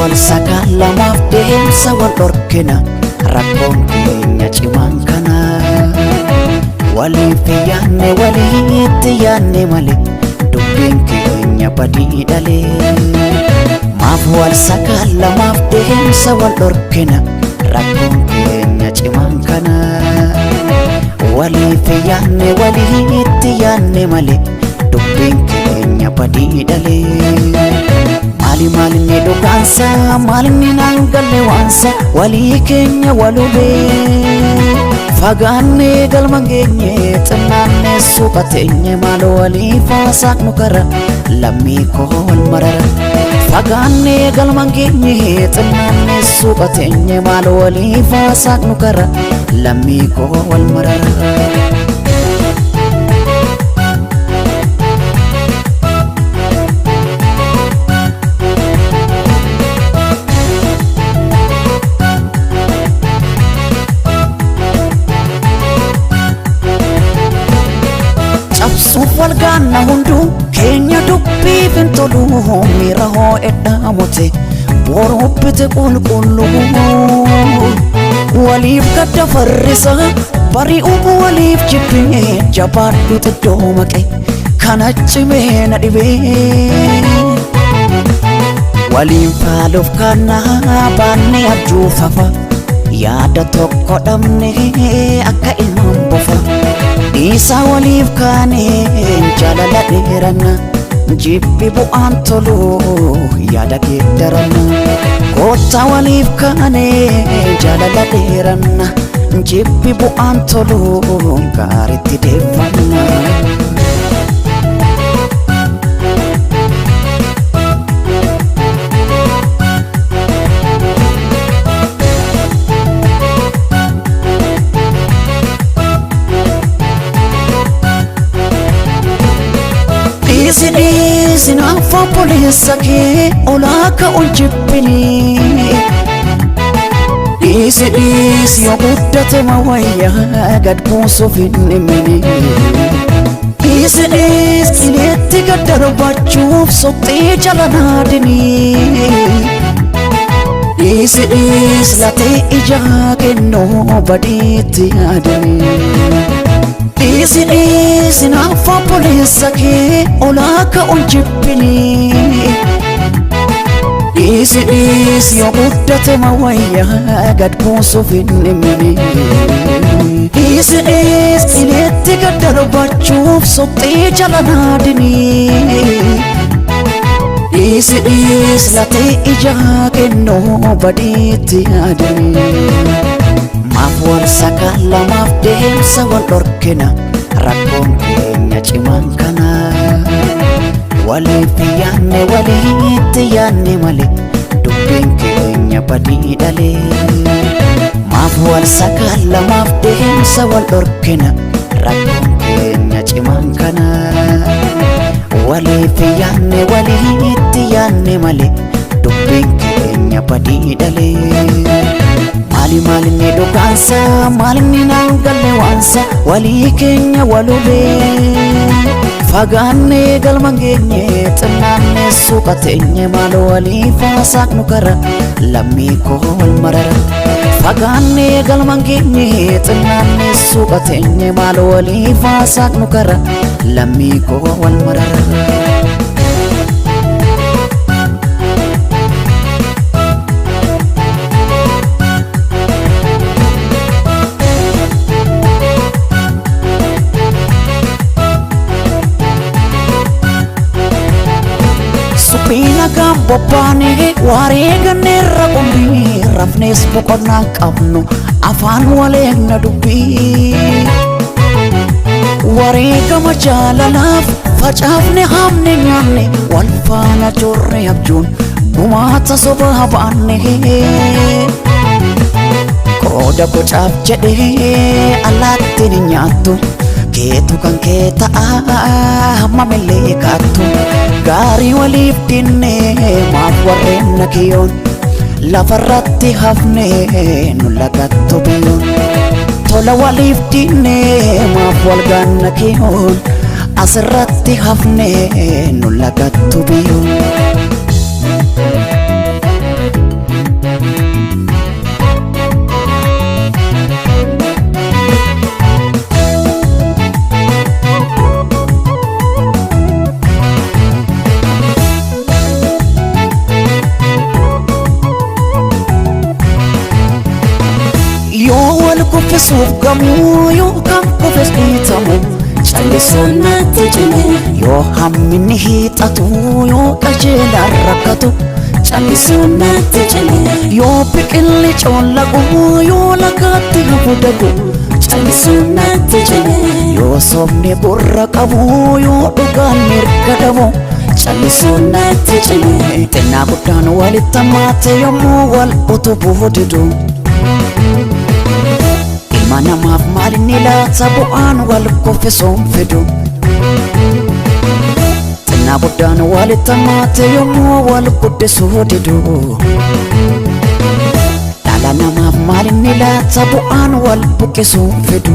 wal sagaalamaaf deemsa wal dhorkina rakkoon keenya cimaan kana waliif yaanne walitti yaanne malee dubbiin keenya badii dhalee maaf wal sagaalamaaf deemsa wal dhorkina rakkoon keenya cimaan kana waliif yaanne walitti yaanne malee dubbiin keenya badii dhalee Malinni dhugaansa malinni nangalle waansa walii keenya walubee fagaannee galma geenye xinnaanne suuqa teenye maaloo walii faasaaqnu kara lammii koo wal marara fagaannee galma geenye xinnaanne suuqa teenye maaloo walii faasaaqnu kara lammii koo wal marara Walgaanna hunduu keenya dubbii fintolu miira hoo edhaamote boroobbite qulqulluu waliif gadda farrisa bari'uu waliif jibbee jabaadhu xiddoo maqe kana cimee na dhibee waliin faaluuf kana baannee abjuufafa yaada tokko dhabne akka ilmaan bofa Isa waliif kaaneen jaalala dheeranna jibbi bu'aan tolu yaada geeddaranna Koota waliif kaaneen jaalala dheeranna jibbi bu'aan tolu gaaritti deeffanna Isin afaan poleessa kee olaaka ol jibbini Dhiis yoo guddate ma wayyaa gad buusuuf hin himini Dhiis qileetti gad darbachuuf soqxee jala naadini Dhiis latee ijaa kennoo badiitti yaadani Isin afaan poleessa kee olaaka ol jibbini Dhiis yoo guddate ma wayyaa gad buusuuf hin himini Dhiis qileetti gad darbachuuf soqxee jala naadini Dhiis latee ijaa kennoo badiitti yaadani Maaf wal sagaalamaaf deemsa wal dhorkina rakkoon keenya cimaan kana waliif yaanne walitti yaanne malee dubbiin keenya badii dhalee Maaf wal sagaalamaaf deemsa wal dhorkina rakkoon keenya cimaan kana waliif yaanne walitti yaanne malee dubbiin keenya badii dhalee Malinni dhugaansa malinni nangalle waansa walii keenya walubee fagaannee galma geenye xinnaanne suuqa teenye maaloo walii faasaaqnu kara lammii koo wal marara fagaannee galma geenye xinnaanne suuqa teenye maaloo walii faasaaqnu kara lammii koo wal marara Supina Bobbaanee wareeganneerra qumbii rafnees boqonnaa qabnu afaan waleegna dubbii wareegama jaalalaaf facaafne hamne nyaanne wal faana jorre abjuun gumaata sobaa baanne qooda bocaaf jedhee allaattiin hin nyaattu keetu kan kee ta'a hammamellee kaattu gaarii waliif dinne maaf warreen nakiyoon lafarratti hafne nu lagattu biyyoon tola waliif dinne maaf walgaan nakiyoon asirratti hafne nu lagattu biyyoon deebisuuf gamuu yookaan kufes dhiitamu callisuun natti cime yoo hamminni hiixatu yoo qajeelaan rakkatu callisuun natti cime yoo biqilli coollagu yoo lagaatti hafu dagu callisuun natti cime yoo sobni gurra qabu yoo dhugaan mirga dhabu callisuun natti cime xinnaa guddaan walitti hammaate yommuu wal utubuu didu ilma namaaf maalinni laata bu'aan wal kuffisuun fidu xinnaa guddaan walitti hammaate yommuu wal guddisuu didu dhala namaaf maalinni laata bu'aan wal buqqisuun fidu